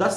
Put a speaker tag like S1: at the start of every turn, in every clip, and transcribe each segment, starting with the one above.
S1: 10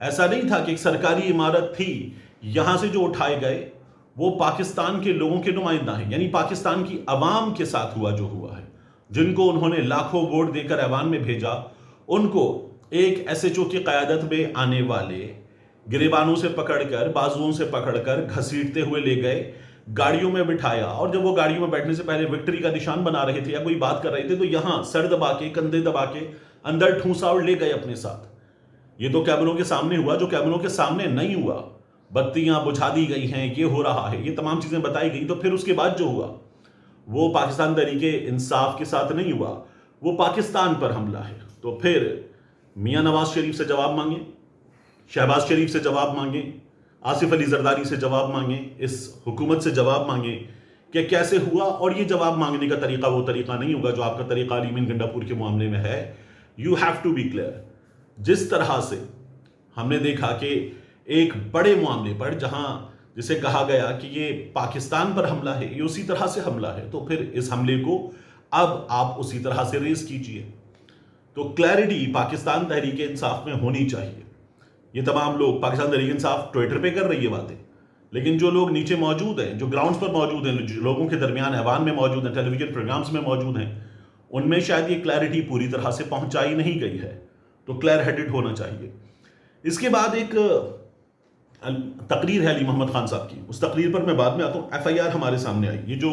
S1: ایسا نہیں تھا کہ ایک سرکاری عمارت تھی، یہاں سے جو اٹھائے گئے وہ پاکستان کے لوگوں کے نمائندہ ہیں، یعنی پاکستان کی عوام کے ساتھ ہوا جو ہوا ہے، جن کو انہوں نے لاکھوں ووٹ دے کر ایوان میں بھیجا، ان کو ایک ایس ایچ او کی قیادت میں آنے والے گریبانوں سے پکڑ کر، بازوؤں سے پکڑ کر گھسیٹتے ہوئے لے گئے، گاڑیوں میں بٹھایا، اور جب وہ گاڑیوں میں بیٹھنے سے پہلے وکٹری کا نشان بنا رہے تھے یا کوئی بات کر رہے تھے تو یہاں سر دبا کے، کندھے دبا کے اندر ٹھونسا اور لے گئے اپنے ساتھ۔ یہ تو کیمروں کے سامنے ہوا، جو کیمروں کے سامنے نہیں ہوا، بتیاں بجھا دی گئی ہیں، یہ ہو رہا ہے، یہ تمام چیزیں بتائی گئی، تو پھر اس کے بعد جو ہوا وہ پاکستان تحریک انصاف کے ساتھ نہیں ہوا، وہ پاکستان پر حملہ ہے۔ تو پھر میاں نواز شریف سے جواب مانگیں، شہباز شریف سے جواب مانگیں، آصف علی زرداری سے جواب مانگیں، اس حکومت سے جواب مانگیں کہ کیسے ہوا، اور یہ جواب مانگنے کا طریقہ وہ طریقہ نہیں ہوگا جو آپ کا طریقہ علی امین گنڈا پور کے معاملے میں ہے۔ You have to be clear. جس طرح سے ہم نے دیکھا کہ ایک بڑے معاملے پر جہاں جسے کہا گیا کہ یہ پاکستان پر حملہ ہے، یہ اسی طرح سے حملہ ہے، تو پھر اس حملے کو اب آپ اسی طرح سے ریز کیجئے۔ تو کلیئرٹی پاکستان تحریک انصاف میں ہونی چاہیے۔ یہ تمام لوگ، پاکستان تحریک انصاف ٹویٹر پہ کر رہی ہے باتیں، لیکن جو لوگ نیچے موجود ہیں، جو گراؤنڈز پر موجود ہیں، جو لوگوں کے درمیان ایوان میں موجود ہیں، ٹیلی ویژن پروگرامز میں موجود ہیں، ان میں شاید یہ کلیئرٹی پوری طرح سے پہنچائی نہیں گئی ہے، تو کلیئر ہیڈڈ ہونا چاہیے۔ اس کے بعد ایک تقریر ہے علی محمد خان صاحب کی، اس تقریر پر میں بعد میں آتا ہوں۔ ایف آئی آر ہمارے سامنے آئی، یہ جو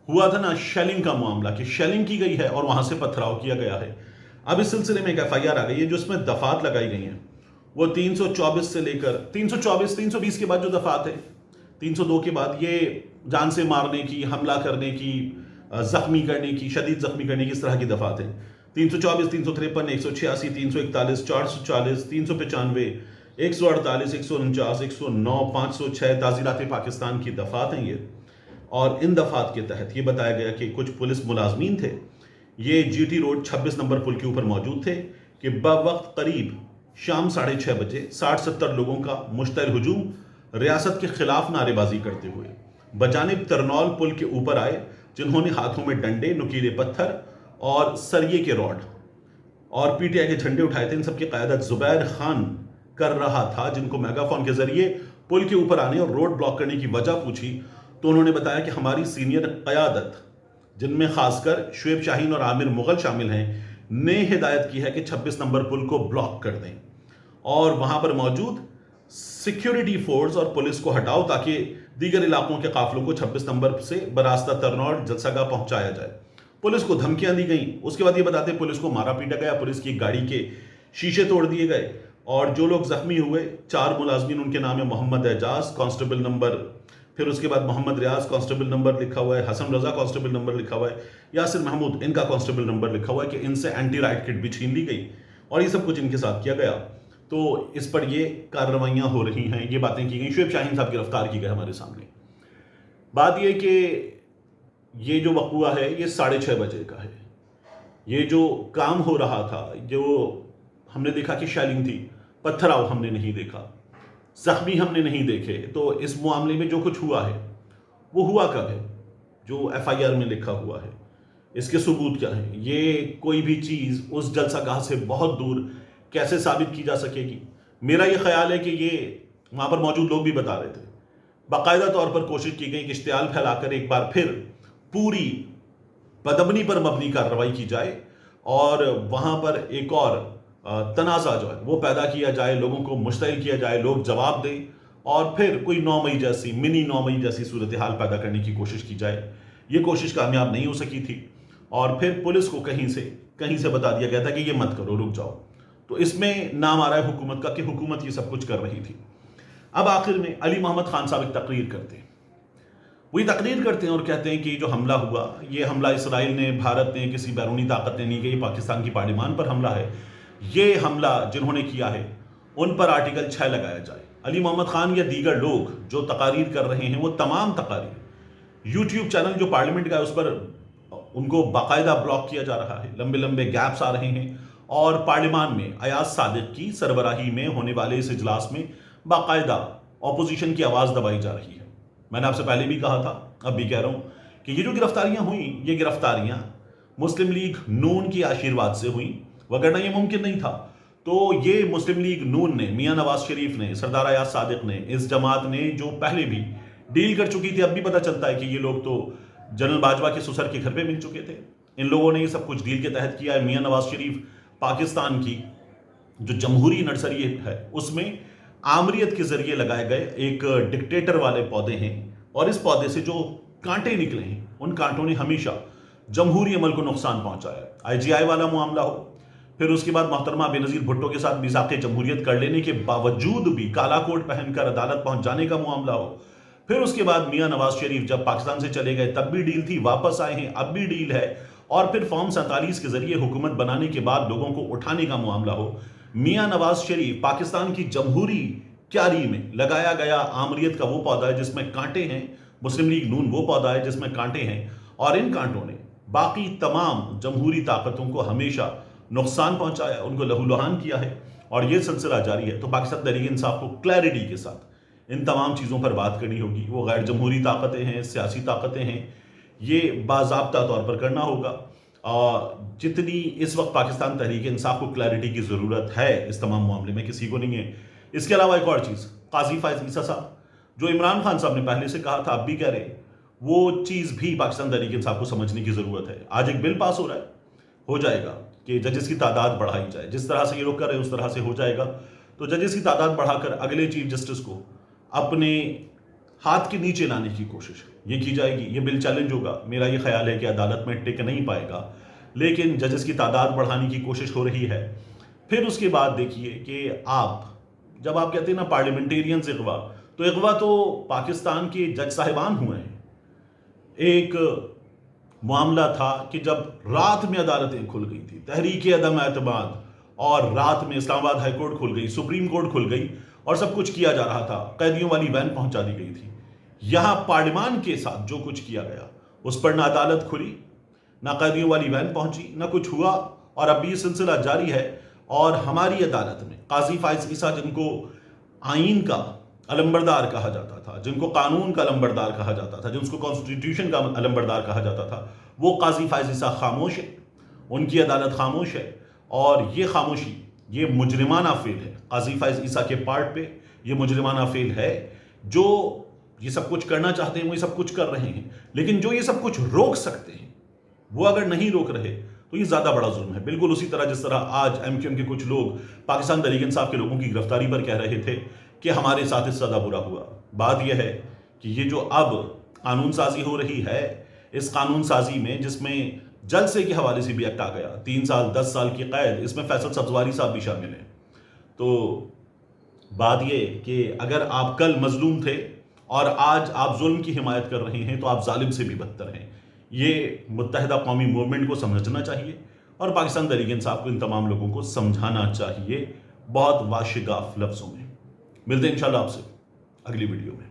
S1: ہوا تھا نا شیلنگ کا معاملہ، کہ شیلنگ کی گئی ہے اور وہاں سے پتھراؤ کیا گیا ہے، اب اس سلسلے میں ایک ایف آئی آر آ گئی ہے، جو اس میں دفعات لگائی گئی ہیں وہ 324 سے لے کر 320 کے بعد جو دفعات ہے، 302 کے بعد یہ جان سے مارنے کی، حملہ کرنے کی، زخمی کرنے کی، شدید زخمی کرنے کی، اس طرح کی دفعات ہیں۔ 324، 353، 186، 341، 440، 395، 148، 149، 109، 506 تعزیرات پاکستان کی دفعات ہیں یہ، اور ان دفعات کے تحت یہ بتایا گیا کہ کچھ پولیس ملازمین تھے، یہ جی ٹی روڈ 26 نمبر پل کے اوپر موجود تھے کہ بوقت قریب شام 6:30 بجے 60-70 لوگوں کا مشتعل ہجوم ریاست کے خلاف نعرے بازی کرتے ہوئے بجانب ترنول پل کے اوپر آئے، جنہوں نے ہاتھوں میں ڈنڈے، نکیلے پتھر اور سریے کے راڈ اور پی ٹی آئی کے جھنڈے اٹھائے تھے۔ ان سب کی قیادت زبیر خان کر رہا تھا، جن کو میگا فون کے ذریعے پل کے اوپر آنے اور روڈ بلاک کرنے کی وجہ پوچھی تو انہوں نے بتایا کہ ہماری سینئر قیادت، جن میں خاص کر شعیب شاہین اور عامر مغل شامل ہیں، نے ہدایت کی ہے کہ 26 نمبر پل کو بلاک کر دیں اور وہاں پر موجود سیکیورٹی فورس اور پولیس کو ہٹاؤ تاکہ دیگر علاقوں کے قافلوں کو 26 نمبر سے براستہ ترنول جلسہ گاہ پہنچایا جائے۔ پولیس کو دھمکیاں دی گئیں، اس کے بعد یہ بتاتے ہیں پولیس کو مارا پیٹا گیا، پولیس کی گاڑی کے شیشے توڑ دیے گئے، اور جو لوگ زخمی ہوئے 4 ملازمین، ان کے نام ہے محمد اعجاز کانسٹیبل نمبر، پھر اس کے بعد محمد ریاض کانسٹیبل نمبر لکھا ہوا ہے، حسن رضا کانسٹیبل نمبر لکھا ہوا ہے، یاسر محمود ان کا کانسٹیبل نمبر لکھا ہوا ہے کہ ان سے اینٹی رائٹ کٹ بھی چھین لی گئی، اور یہ سب کچھ ان کے ساتھ کیا گیا۔ تو اس پر یہ کارروائیاں ہو رہی ہیں، یہ باتیں کی گئیں، شعیب شاہین صاحب گرفتار کی گئے ہمارے سامنے۔ بات یہ کہ یہ جو وقوعہ ہے یہ 6:30 بجے کا ہے، یہ جو کام ہو رہا تھا، جو ہم نے دیکھا کہ شیلنگ تھی، پتھراؤ ہم نے نہیں دیکھا، زخمی ہم نے نہیں دیکھے، تو اس معاملے میں جو کچھ ہوا ہے وہ ہوا کب ہے؟ جو ایف آئی آر میں لکھا ہوا ہے، اس کے ثبوت کیا ہیں؟ یہ کوئی بھی چیز اس جلسہ گاہ سے بہت دور کیسے ثابت کی جا سکے گی؟ میرا یہ خیال ہے کہ یہ وہاں پر موجود لوگ بھی بتا رہے تھے، باقاعدہ طور پر کوشش کی گئی کہ اشتعال پھیلا کر ایک بار پھر پوری بدامنی پر مبنی کارروائی کی جائے اور وہاں پر ایک اور تنازع جو ہے وہ پیدا کیا جائے، لوگوں کو مشتعل کیا جائے، لوگ جواب دیں، اور پھر کوئی 9 مئی جیسی، منی 9 مئی جیسی صورتحال پیدا کرنے کی کوشش کی جائے۔ یہ کوشش کامیاب نہیں ہو سکی تھی، اور پھر پولیس کو کہیں سے بتا دیا گیا تھا کہ یہ مت کرو، رک جاؤ۔ تو اس میں نام آ رہا ہے حکومت کا کہ حکومت یہ سب کچھ کر رہی تھی۔ اب آخر میں علی محمد خان صاحب ایک تقریر کرتے ہیں، وہی تقریر کرتے ہیں اور کہتے ہیں کہ یہ جو حملہ ہوا، یہ حملہ اسرائیل نے، بھارت نے، کسی بیرونی طاقت نے نہیں کیا، یہ پاکستان کی پارلیمان پر حملہ ہے، یہ حملہ جنہوں نے کیا ہے ان پر آرٹیکل 6 لگایا جائے۔ علی محمد خان یا دیگر لوگ جو تقاریر کر رہے ہیں، وہ تمام تقاریر یوٹیوب چینل جو پارلیمنٹ کا ہے اس پر ان کو باقاعدہ بلاک کیا جا رہا ہے، لمبے لمبے گیپس آ رہے ہیں، اور پارلیمان میں ایاز صادق کی سربراہی میں ہونے والے اس اجلاس میں باقاعدہ اپوزیشن کی آواز دبائی جا رہی ہے۔ میں نے آپ سے پہلے بھی کہا تھا، اب بھی کہہ رہا ہوں کہ یہ جو گرفتاریاں ہوئیں، یہ گرفتاریاں مسلم لیگ نون کی آشیرواد سے ہوئیں، وگرنہ یہ ممکن نہیں تھا۔ تو یہ مسلم لیگ نون نے، میاں نواز شریف نے، سردار ایاز صادق نے، اس جماعت نے جو پہلے بھی ڈیل کر چکی تھی، اب بھی پتہ چلتا ہے کہ یہ لوگ تو جنرل باجوہ کے سسر کے گھر پہ مل چکے تھے. ان لوگوں نے یہ سب کچھ ڈیل کے تحت کیا ہے. میاں نواز شریف پاکستان کی جو جمہوری نرسری ہے اس میں آمریت کے ذریعے لگائے گئے ایک ڈکٹیٹر والے پودے ہیں، اور اس پودے سے جو کانٹے نکلے ہیں ان کانٹوں نے ہمیشہ جمہوری عمل کو نقصان پہنچایا. آئی جی آئی والا معاملہ ہو، پھر اس کے بعد محترمہ بینظیر بھٹو کے ساتھ میثاق جمہوریت کر لینے کے باوجود بھی کالا کوٹ پہن کر عدالت پہنچ جانے کا معاملہ ہو، پھر اس کے بعد میاں نواز شریف جب پاکستان سے چلے گئے تب بھی ڈیل تھی، واپس آئے ہیں اب بھی ڈیل ہے، اور پھر فارم 47 کے ذریعے حکومت بنانے کے بعد لوگوں کو اٹھانے کا معاملہ ہو. میاں نواز شریف پاکستان کی جمہوری کیاری میں لگایا گیا آمریت کا وہ پودا ہے جس میں کانٹے ہیں، مسلم لیگ نون وہ پودا ہے جس میں کانٹے ہیں، اور ان کانٹوں نے باقی تمام جمہوری طاقتوں کو ہمیشہ نقصان پہنچایا، ان کو لہو لہان کیا ہے، اور یہ سلسلہ جاری ہے. تو پاکستان تحریک انصاف کو کلیئرٹی کے ساتھ ان تمام چیزوں پر بات کرنی ہوگی. وہ غیر جمہوری طاقتیں ہیں، سیاسی طاقتیں ہیں، یہ باضابطہ طور پر کرنا ہوگا. اور جتنی اس وقت پاکستان تحریک انصاف کو کلیئرٹی کی ضرورت ہے اس تمام معاملے میں، کسی کو نہیں ہے. اس کے علاوہ ایک اور چیز، قاضی فائز عیسیٰ صاحب جو عمران خان صاحب نے پہلے سے کہا تھا اب بھی کہہ رہے، وہ چیز بھی پاکستان تحریک انصاف کو سمجھنے کی ضرورت ہے. آج ایک بل پاس ہو رہا ہے، ہو جائے گا کہ ججز کی تعداد بڑھائی جائے، جس طرح سے یہ لوگ کر رہے ہیں اس طرح سے ہو جائے گا. تو ججز کی تعداد بڑھا کر اگلے چیف جسٹس کو اپنے ہاتھ کے نیچے لانے کی کوشش یہ کی جائے گی. یہ بل چیلنج ہوگا، میرا یہ خیال ہے کہ عدالت میں ٹک نہیں پائے گا، لیکن ججز کی تعداد بڑھانے کی کوشش ہو رہی ہے. پھر اس کے بعد دیکھیے کہ جب آپ کہتے ہیں نا پارلیمنٹیرینز اغوا، تو اغوا تو پاکستان کے جج صاحبان ہوئے ہیں. ایک معاملہ تھا کہ جب رات میں عدالتیں کھل گئی تھی، تحریک عدم اعتماد، اور رات میں اسلام آباد ہائی کورٹ کھل گئی، سپریم کورٹ کھل گئی، اور سب کچھ کیا جا رہا تھا، قیدیوں والی وین پہنچا دی گئی تھی. یہاں پارلیمان کے ساتھ جو کچھ کیا گیا اس پر نہ عدالت کھلی، نہ قیدیوں والی وین پہنچی، نہ کچھ ہوا، اور اب بھی یہ سلسلہ جاری ہے. اور ہماری عدالت میں قاضی فائز عیسیٰ جن کو آئین کا علمبردار کہا جاتا تھا، جن کو قانون کا علمبردار کہا جاتا تھا، جن کو کانسٹیٹیوشن کا علمبردار کہا جاتا تھا، وہ قاضی فائز عیسیٰ خاموش ہے، ان کی عدالت خاموش ہے. اور یہ خاموشی یہ مجرمانہ فعل ہے قاضی فائز عیسیٰ کے پارٹ پہ. یہ مجرمانہ فعل ہے. جو یہ سب کچھ کرنا چاہتے ہیں وہ یہ سب کچھ کر رہے ہیں، لیکن جو یہ سب کچھ روک سکتے ہیں وہ اگر نہیں روک رہے تو یہ زیادہ بڑا ظلم ہے. بالکل اسی طرح جس طرح آج ایم کیو ایم کے کچھ لوگ پاکستان تحریک انصاف کے لوگوں کی گرفتاری پر کہہ رہے تھے کہ ہمارے ساتھ اس سے زیادہ برا ہوا. بات یہ ہے کہ یہ جو اب قانون سازی ہو رہی ہے، اس قانون سازی میں جس میں جلسے کے حوالے سے بھی ایکٹ آ گیا، 3 سال 10 سال کی قید، اس میں فیصل سبزواری صاحب بھی شامل ہیں. تو بات یہ کہ اگر آپ کل مظلوم تھے اور آج آپ ظلم کی حمایت کر رہے ہیں تو آپ ظالم سے بھی بدتر ہیں. یہ متحدہ قومی موومنٹ کو سمجھنا چاہیے، اور پاکستان تحریک انصاف کو ان تمام لوگوں کو سمجھانا چاہیے بہت واشگاف لفظوں میں. ملتے ہیں انشاءاللہ آپ سے اگلی ویڈیو میں.